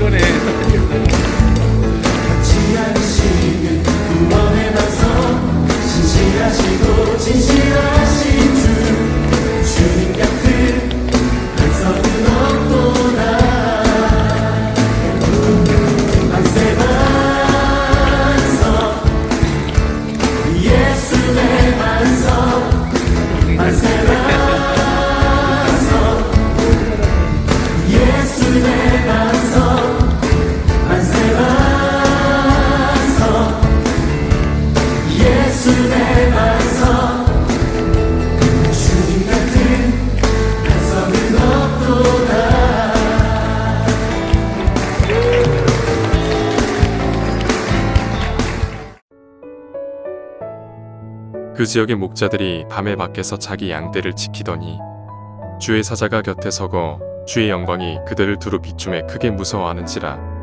거네. 같이 하시는 구원의 반성 신실하시고 진실하신 주님 같은 반석은 없도다. 만세 반석 예수의 반석 만세 반석 예수의 반석 만세 반석 예수의 반석 주님 같은 반석은 없도다. 그 지역의 목자들이 밤에 밖에서 자기 양떼를 지키더니 주의 사자가 곁에 서고 주의 영광이 그들을 두루 비춤에 크게 무서워하는지라.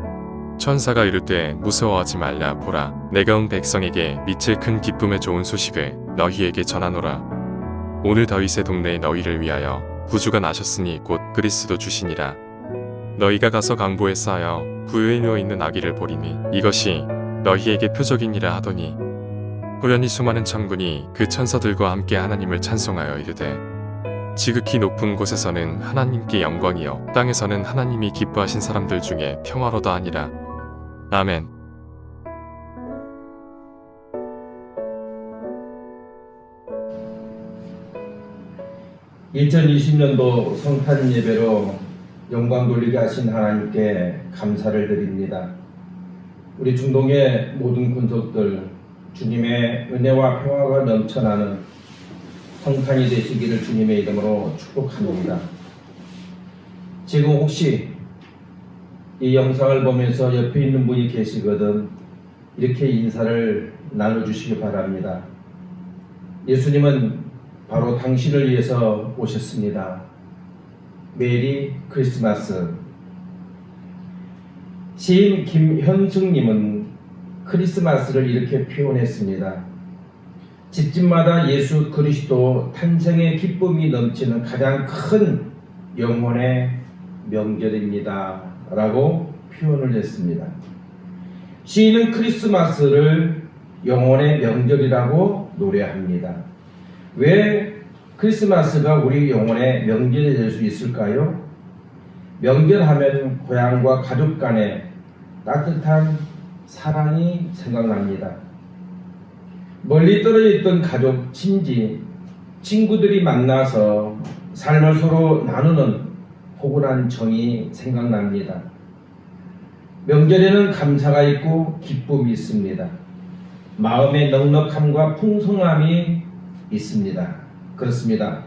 천사가 이르되 무서워하지 말라. 보라, 내가 온 백성에게 미칠 큰 기쁨의 좋은 소식을 너희에게 전하노라. 오늘 다윗의 동네에 너희를 위하여 구주가 나셨으니 곧 그리스도 주시니라. 너희가 가서 강보에 쌓여 부유에 누워 있는 아기를 보리니 이것이 너희에게 표적이니라 하더니 호련히 수많은 천군이 그 천사들과 함께 하나님을 찬송하여 이르되 지극히 높은 곳에서는 하나님께 영광이요 땅에서는 하나님이 기뻐하신 사람들 중에 평화로다 하니라. 아멘. (2020년도) 성탄 예배로 영광 돌리게 하신 하나님께 감사를 드립니다. 우리 중동의 모든 군속들 주님의 은혜와 평화가 넘쳐나는 성탄이 되시기를 주님의 이름으로 축복합니다. 지금 혹시 이 영상을 보면서 옆에 있는 분이 계시거든 이렇게 인사를 나눠주시기 바랍니다. 예수님은 바로 당신을 위해서 오셨습니다. 메리 크리스마스. 시인 김현숙님은 크리스마스를 이렇게 표현했습니다. 집집마다 예수 그리스도 탄생의 기쁨이 넘치는 가장 큰 영혼의 명절입니다 라고 표현을 했습니다. 시인은 크리스마스를 영혼의 명절이라고 노래합니다. 왜 크리스마스가 우리 영혼의 명절이 될 수 있을까요? 명절하면 고향과 가족 간의 따뜻한 사랑이 생각납니다. 멀리 떨어져 있던 가족, 친구들이 만나서 삶을 서로 나누는 포근한 정이 생각납니다. 명절에는 감사가 있고 기쁨이 있습니다. 마음의 넉넉함과 풍성함이 있습니다. 그렇습니다.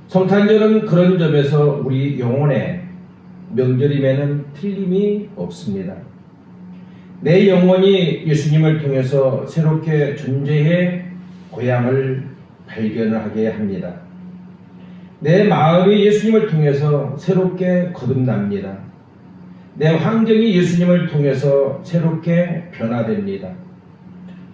성탄절은 그런 점에서 우리 영혼의 명절임에는 틀림이 없습니다. 내 영혼이 예수님을 통해서 새롭게 존재의 고향을 발견하게 합니다. 내 마음이 예수님을 통해서 새롭게 거듭납니다. 내 환경이 예수님을 통해서 새롭게 변화됩니다.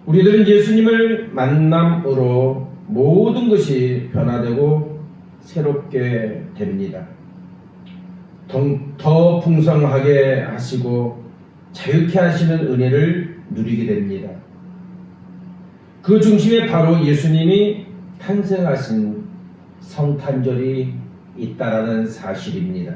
우리들은 예수님을 만남으로 모든 것이 변화되고 새롭게 됩니다. 더 풍성하게 하시고 자유케 하시는 은혜를 누리게 됩니다. 그 중심에 바로 예수님이 탄생하신 성탄절이 있다라는 사실입니다.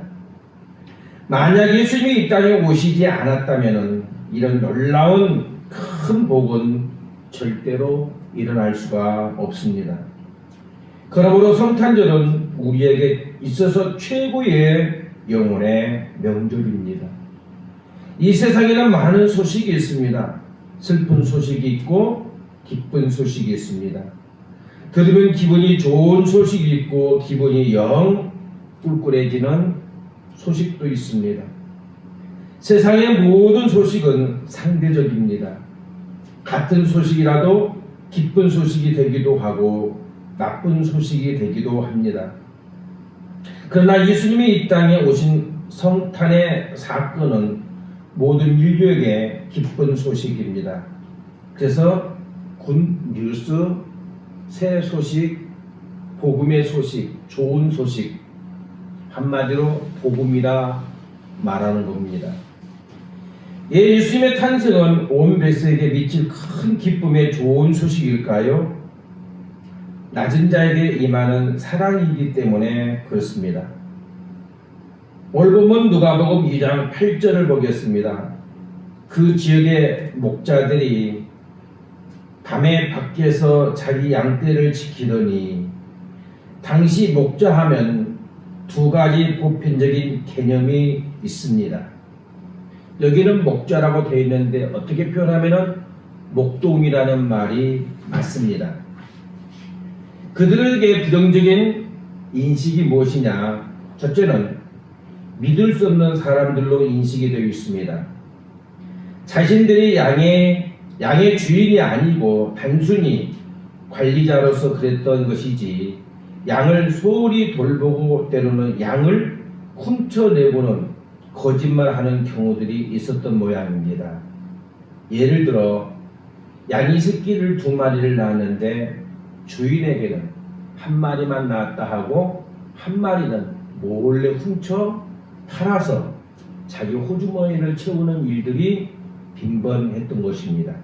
만약 예수님이 이 땅에 오시지 않았다면 이런 놀라운 큰 복은 절대로 일어날 수가 없습니다. 그러므로 성탄절은 우리에게 있어서 최고의 영혼의 명절입니다. 이 세상에는 많은 소식이 있습니다. 슬픈 소식이 있고 기쁜 소식이 있습니다. 들으면 기분이 좋은 소식이 있고 기분이 영 꿀꿀해지는 소식도 있습니다. 세상의 모든 소식은 상대적입니다. 같은 소식이라도 기쁜 소식이 되기도 하고 나쁜 소식이 되기도 합니다. 그러나 예수님이 이 땅에 오신 성탄의 사건은 모든 인류에게 기쁜 소식입니다. 그래서 굿 뉴스, 새 소식, 복음의 소식, 좋은 소식, 한마디로 복음이라 말하는 겁니다. 예수님의 탄생은 온 백성에게 미칠 큰 기쁨의 좋은 소식일까요? 낮은 자에게 임하는 사랑이기 때문에 그렇습니다. 오늘 보면 누가복음 2장 8절을 보겠습니다. 그 지역의 목자들이 밤에 밖에서 자기 양떼를 지키더니, 당시 목자하면 두 가지 보편적인 개념이 있습니다. 여기는 목자라고 되어 있는데 어떻게 표현하면 목동이라는 말이 맞습니다. 그들에게 부정적인 인식이 무엇이냐? 첫째는 믿을 수 없는 사람들로 인식이 되어 있습니다. 자신들이 양의 주인이 아니고 단순히 관리자로서 그랬던 것이지, 양을 소홀히 돌보고 때로는 양을 훔쳐내고는 거짓말하는 경우들이 있었던 모양입니다. 예를 들어 양이 새끼를 2마리를 낳았는데 주인에게는 1마리만 낳았다 하고 1마리는 몰래 훔쳐 팔아서 자기 호주머니를 채우는 일들이 빈번했던 것입니다.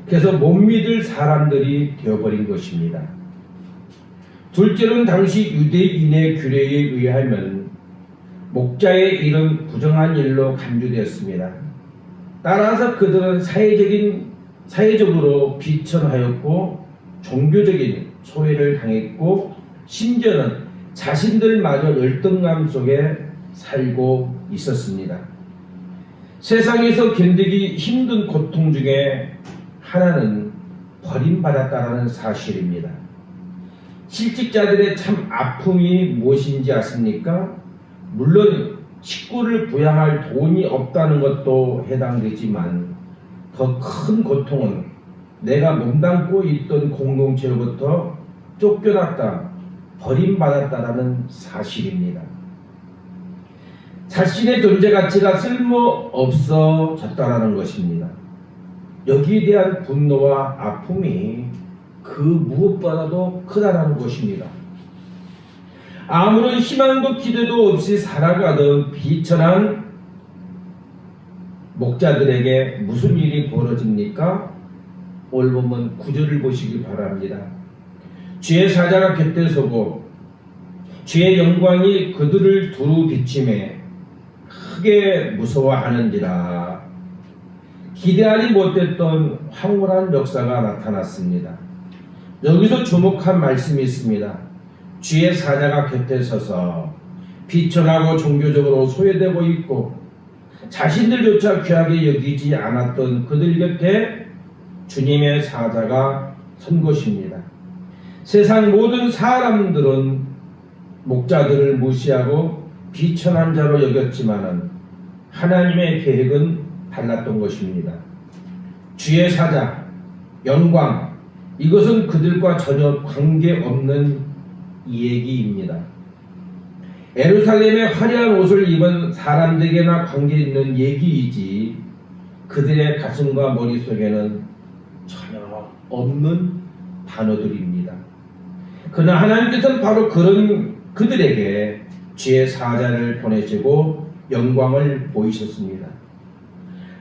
그래서 못 믿을 사람들이 되어버린 것입니다. 둘째로는 당시 유대인의 규례에 의하면 목자의 일은 부정한 일로 간주되었습니다. 따라서 그들은 사회적으로 비천하였고 종교적인 소외를 당했고, 심지어는 자신들마저 열등감 속에 살고 있었습니다. 세상에서 견디기 힘든 고통 중에 하나는 버림받았다는 사실입니다. 실직자들의 참 아픔이 무엇인지 아십니까? 물론 식구를 부양할 돈이 없다는 것도 해당되지만 더 큰 고통은 내가 몸담고 있던 공동체로부터 쫓겨났다, 버림받았다라는 사실입니다. 자신의 존재 가치가 쓸모없어졌다라는 것입니다. 여기에 대한 분노와 아픔이 그 무엇보다도 크다라는 것입니다. 아무런 희망도 기대도 없이 살아가던 비천한 목자들에게 무슨 일이 벌어집니까? 오늘 보면 9절을 보시기 바랍니다. 주의 사자가 곁에 서고 주의 영광이 그들을 두루 비침에 크게 무서워하는지라. 기대하지 못했던 황홀한 역사가 나타났습니다. 여기서 주목한 말씀이 있습니다. 주의 사자가 곁에 서서 비천하고 종교적으로 소외되고 있고 자신들조차 귀하게 여기지 않았던 그들 곁에 주님의 사자가 선 것입니다. 세상 모든 사람들은 목자들을 무시하고 비천한 자로 여겼지만은 하나님의 계획은 달랐던 것입니다. 주의 사자, 영광, 이것은 그들과 전혀 관계없는 얘기입니다. 예루살렘의 화려한 옷을 입은 사람들에게나 관계있는 얘기이지 그들의 가슴과 머릿속에는 전혀 없는 단어들입니다. 그러나 하나님께서는 바로 그런 그들에게 주의 사자를 보내시고 영광을 보이셨습니다.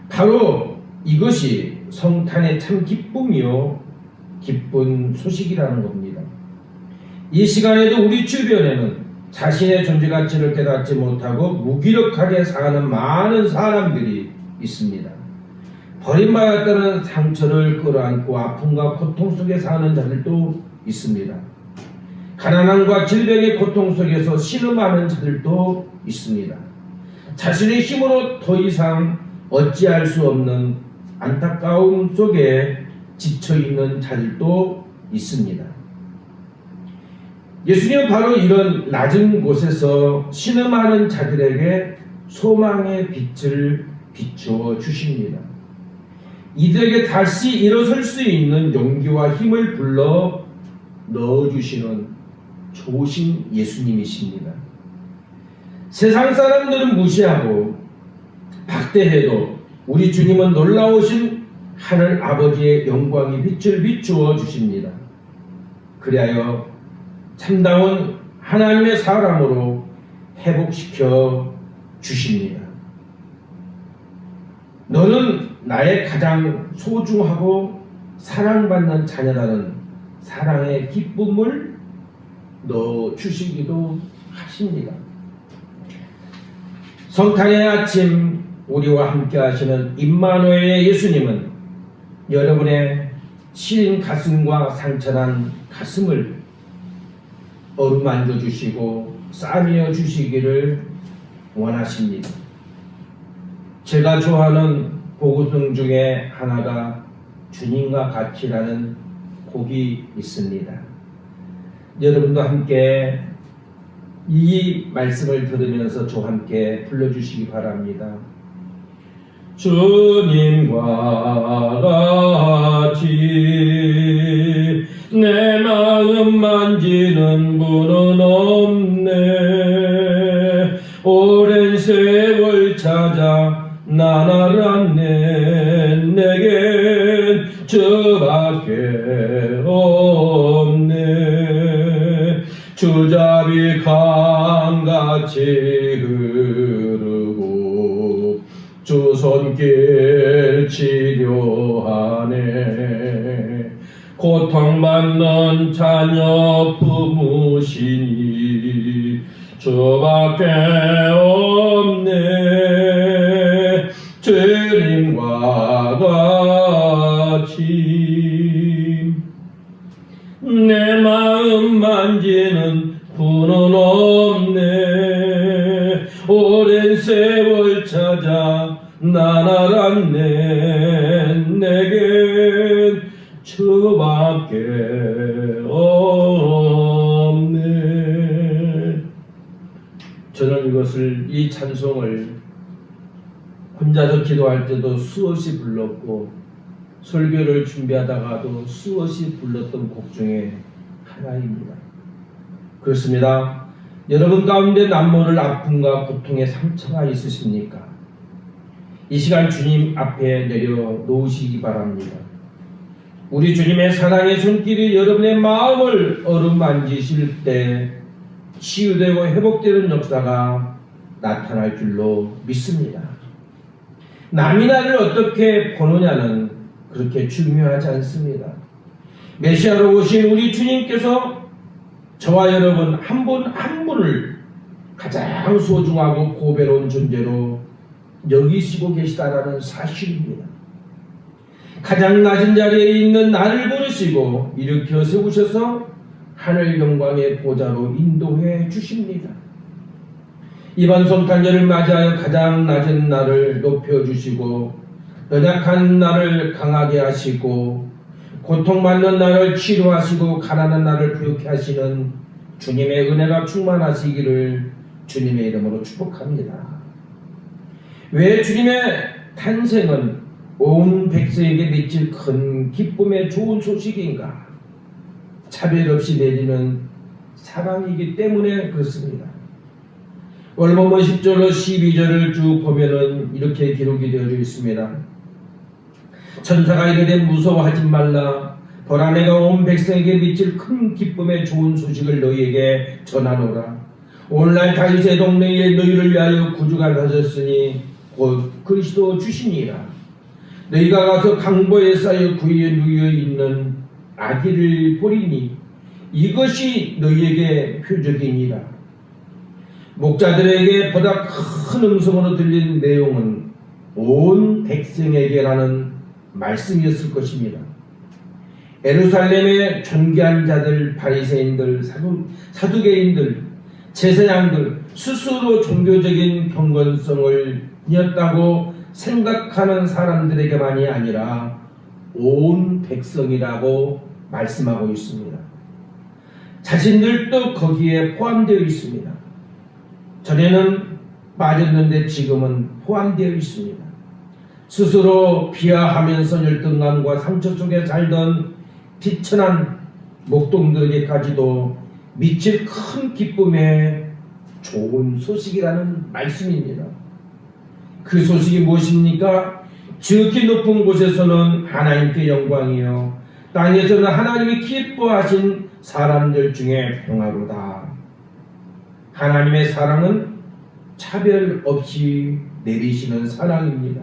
바로 이것이 성탄의 참 기쁨이요 기쁜 소식이라는 겁니다. 이 시간에도 우리 주변에는 자신의 존재 가치를 깨닫지 못하고 무기력하게 사는 많은 사람들이 있습니다. 버림받았다는 상처를 끌어안고 아픔과 고통 속에 사는 자들도 있습니다. 가난함과 질병의 고통 속에서 신음하는 자들도 있습니다. 자신의 힘으로 더 이상 어찌할 수 없는 안타까움 속에 지쳐있는 자들도 있습니다. 예수님은 바로 이런 낮은 곳에서 신음하는 자들에게 소망의 빛을 비추어 주십니다. 이들에게 다시 일어설 수 있는 용기와 힘을 불러 넣어주시는 좋으신 예수님이십니다. 세상 사람들은 무시하고 박대해도 우리 주님은 놀라우신 하늘 아버지의 영광의 빛을 비추어 주십니다. 그리하여 참다운 하나님의 사람으로 회복시켜 주십니다. 너는 나의 가장 소중하고 사랑받는 자녀라는 사랑의 기쁨을 너 주시기도 하십니다. 성탄의 아침 우리와 함께 하시는 임마누엘의 예수님은 여러분의 시린 가슴과 상처난 가슴을 어루만져 주시고 싸매어 주시기를 원하십니다. 제가 좋아하는 복음 중에 하나가 주님과 같이라는 곡이 있습니다. 여러분도 함께 이 말씀을 들으면서 저와 함께 불러주시기 바랍니다. 주님과 같이 내 마음 만지는 분은 없네. 오랜 세월 찾아 난 알았네. 내겐 저밖에 없네. 주잡이 강같이 흐르고 주 손길 치료하네. 고통받는 자녀 부모시니 주밖에 없네. 주님과 같이 내 마음 만지는 분은 없네. 오랜 세월 찾아 난 알았네. 내겐 저밖에 없네. 저는 이 찬송을 혼자서 기도할 때도 수없이 불렀고 설교를 준비하다가도 수없이 불렀던 곡 중에 하나입니다. 그렇습니다. 여러분 가운데 남모를 아픔과 고통의 상처가 있으십니까? 이 시간 주님 앞에 내려놓으시기 바랍니다. 우리 주님의 사랑의 손길이 여러분의 마음을 어루만지실 때 치유되고 회복되는 역사가 나타날 줄로 믿습니다. 남이 나를 어떻게 보느냐는 그렇게 중요하지 않습니다. 메시아로 오신 우리 주님께서 저와 여러분 한 분 한 분을 가장 소중하고 고배로운 존재로 여기시고 계시다라는 사실입니다. 가장 낮은 자리에 있는 나를 부르시고 일으켜 세우셔서 하늘 영광의 보좌로 인도해 주십니다. 이번 성탄절을 맞이하여 가장 낮은 나를 높여주시고 연약한 나를 강하게 하시고 고통받는 나를 치료하시고 가난한 나를 부유케 하시는 주님의 은혜가 충만하시기를 주님의 이름으로 축복합니다. 왜 주님의 탄생은 온 백성에게 미칠 큰 기쁨의 좋은 소식인가? 차별 없이 내리는 사랑이기 때문에 그렇습니다. 월보문 10절로 12절을 쭉 보면은 이렇게 기록이 되어 있습니다. 천사가 이르되 무서워하지 말라. 보라 내가 온 백성에게 미칠 큰 기쁨의 좋은 소식을 너희에게 전하노라. 오늘날 다윗의 동네에 너희를 위하여 구주가 나셨으니 곧 그리스도 주시니라. 너희가 가서 강보에 쌓여 구유에 누워 있는 아기를 보리니 이것이 너희에게 표적이니라. 목자들에게 보다 큰 음성으로 들린 내용은 온 백성에게라는 말씀이었을 것입니다. 예루살렘의 존귀한 자들, 바리새인들, 사두개인들, 제사장들 스스로 종교적인 경건성을 이었다고 생각하는 사람들에게만이 아니라 온 백성이라고 말씀하고 있습니다. 자신들도 거기에 포함되어 있습니다. 전에는 빠졌는데 지금은 포함되어 있습니다. 스스로 비하하면서 열등감과 상처 속에 살던 비천한 목동들에게까지도 미칠 큰 기쁨의 좋은 소식이라는 말씀입니다. 그 소식이 무엇입니까? 지극히 높은 곳에서는 하나님께 영광이요 땅에서는 하나님이 기뻐하신 사람들 중에 평화로다. 하나님의 사랑은 차별 없이 내리시는 사랑입니다.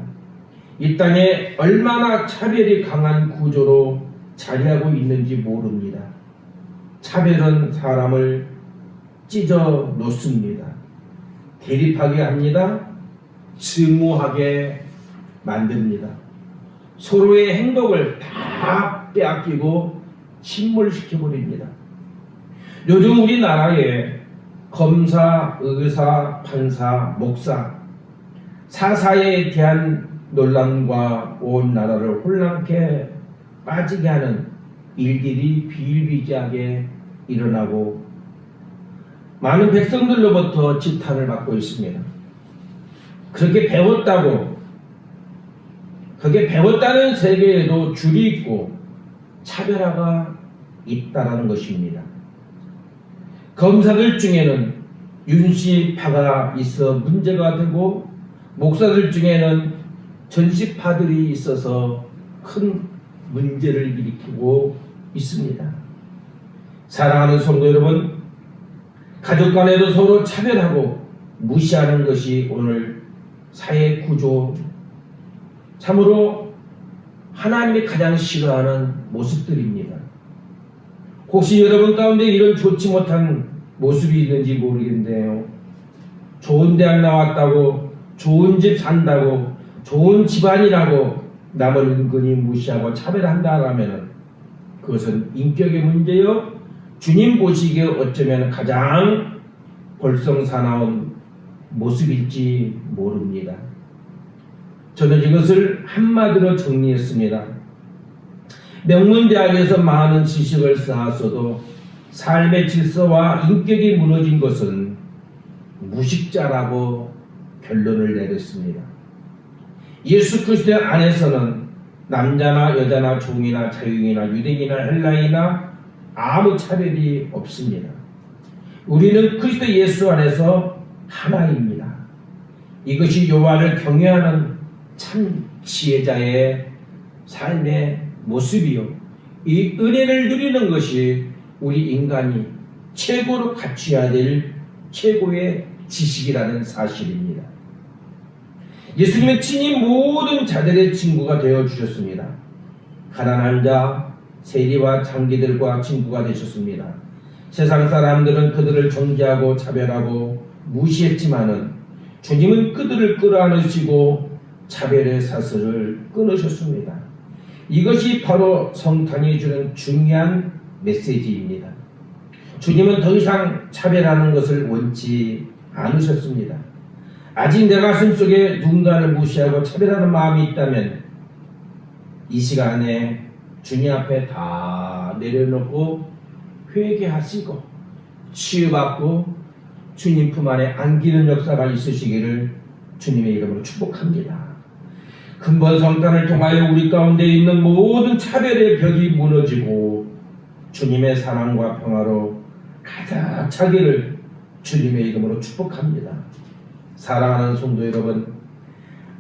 이 땅에 얼마나 차별이 강한 구조로 자리하고 있는지 모릅니다. 차별은 사람을 찢어 놓습니다. 대립하게 합니다. 증오하게 만듭니다. 서로의 행복을 다 빼앗기고 침몰시켜버립니다. 요즘 우리나라에 검사, 의사, 판사, 목사, 사사에 대한 논란과 온 나라를 혼란케 빠지게 하는 일들이 비일비재하게 일어나고 많은 백성들로부터 지탄을 받고 있습니다. 그렇게 배웠다는 세계에도 줄이 있고 차별화가 있다라는 것입니다. 검사들 중에는 윤씨파가 있어 문제가 되고 목사들 중에는 전시파들이 있어서 큰 문제를 일으키고 있습니다. 사랑하는 성도 여러분, 가족 간에도 서로 차별하고 무시하는 것이 오늘 사회 구조, 참으로 하나님이 가장 싫어하는 모습들입니다. 혹시 여러분 가운데 이런 좋지 못한 모습이 있는지 모르겠는데요. 좋은 대학 나왔다고, 좋은 집 산다고, 좋은 집안이라고 남을 은근히 무시하고 차별한다라면 그것은 인격의 문제요, 주님 보시기에 어쩌면 가장 볼썽사나운 모습일지 모릅니다. 저는 이것을 한마디로 정리했습니다. 명문대학에서 많은 지식을 쌓았어도 삶의 질서와 인격이 무너진 것은 무식자라고 결론을 내렸습니다. 예수 그리스도 안에서는 남자나 여자나 종이나 자유인이나 유대인이나 헬라인이나 아무 차별이 없습니다. 우리는 그리스도 예수 안에서 하나입니다. 이것이 여호와를 경외하는 참 지혜자의 삶의 모습이요, 이 은혜를 누리는 것이 우리 인간이 최고로 갖춰야 될 최고의 지식이라는 사실입니다. 예수님은 친히 모든 자들의 친구가 되어주셨습니다. 가난한 자, 세리와 장기들과 친구가 되셨습니다. 세상 사람들은 그들을 정죄하고 차별하고 무시했지만은 주님은 그들을 끌어안으시고 차별의 사슬을 끊으셨습니다. 이것이 바로 성탄이 주는 중요한 메시지입니다. 주님은 더 이상 차별하는 것을 원치 않으셨습니다. 아직 내 가슴 속에 누군가를 무시하고 차별하는 마음이 있다면 이 시간에 주님 앞에 다 내려놓고 회개하시고 치유받고 주님 품 안에 안기는 역사가 있으시기를 주님의 이름으로 축복합니다. 근본 성탄을 통하여 우리 가운데 있는 모든 차별의 벽이 무너지고 주님의 사랑과 평화로 가득 차기를 주님의 이름으로 축복합니다. 사랑하는 성도 여러분,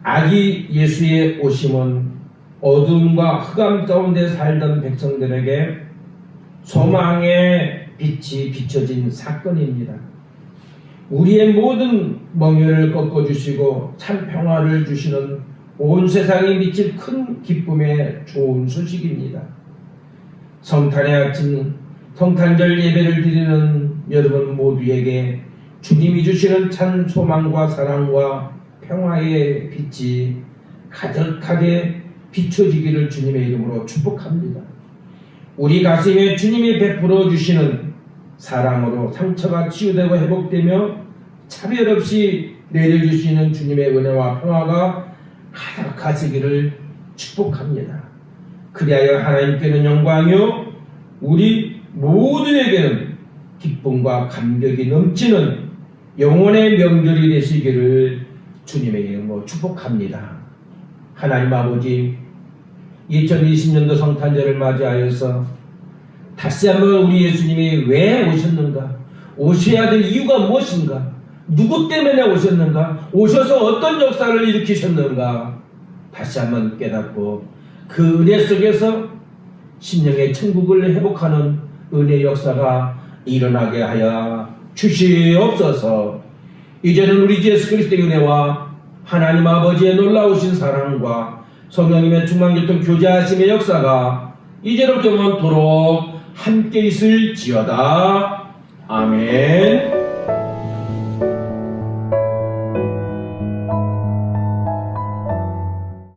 아기 예수의 오심은 어둠과 흑암 가운데 살던 백성들에게 소망의 빛이 비춰진 사건입니다. 우리의 모든 멍에를 꺾어주시고 참 평화를 주시는 온 세상이 미칠 큰 기쁨의 좋은 소식입니다. 성탄의 아침, 성탄절 예배를 드리는 여러분 모두에게 주님이 주시는 참 소망과 사랑과 평화의 빛이 가득하게 비춰지기를 주님의 이름으로 축복합니다. 우리 가슴에 주님이 베풀어 주시는 사랑으로 상처가 치유되고 회복되며 차별 없이 내려주시는 주님의 은혜와 평화가 가득하시기를 축복합니다. 그리하여 하나님께는 영광이요 우리 모두에게는 기쁨과 감격이 넘치는 영원의 명절이 되시기를 주님의 이름으로 축복합니다. 하나님 아버지, 2020년도 성탄절을 맞이하여서 다시 한번 우리 예수님이 왜 오셨는가, 오셔야 될 이유가 무엇인가, 누구 때문에 오셨는가, 오셔서 어떤 역사를 일으키셨는가 다시 한번 깨닫고 그 은혜 속에서 심령의 천국을 회복하는 은혜 역사가 일어나게 하여 주시옵소서. 이제는 우리 주 예수 그리스도의 은혜와 하나님 아버지의 놀라우신 사랑과 성령님의 충만교통 교제하심의 역사가 이제로부터 영원토록 함께 있을지어다. 아멘.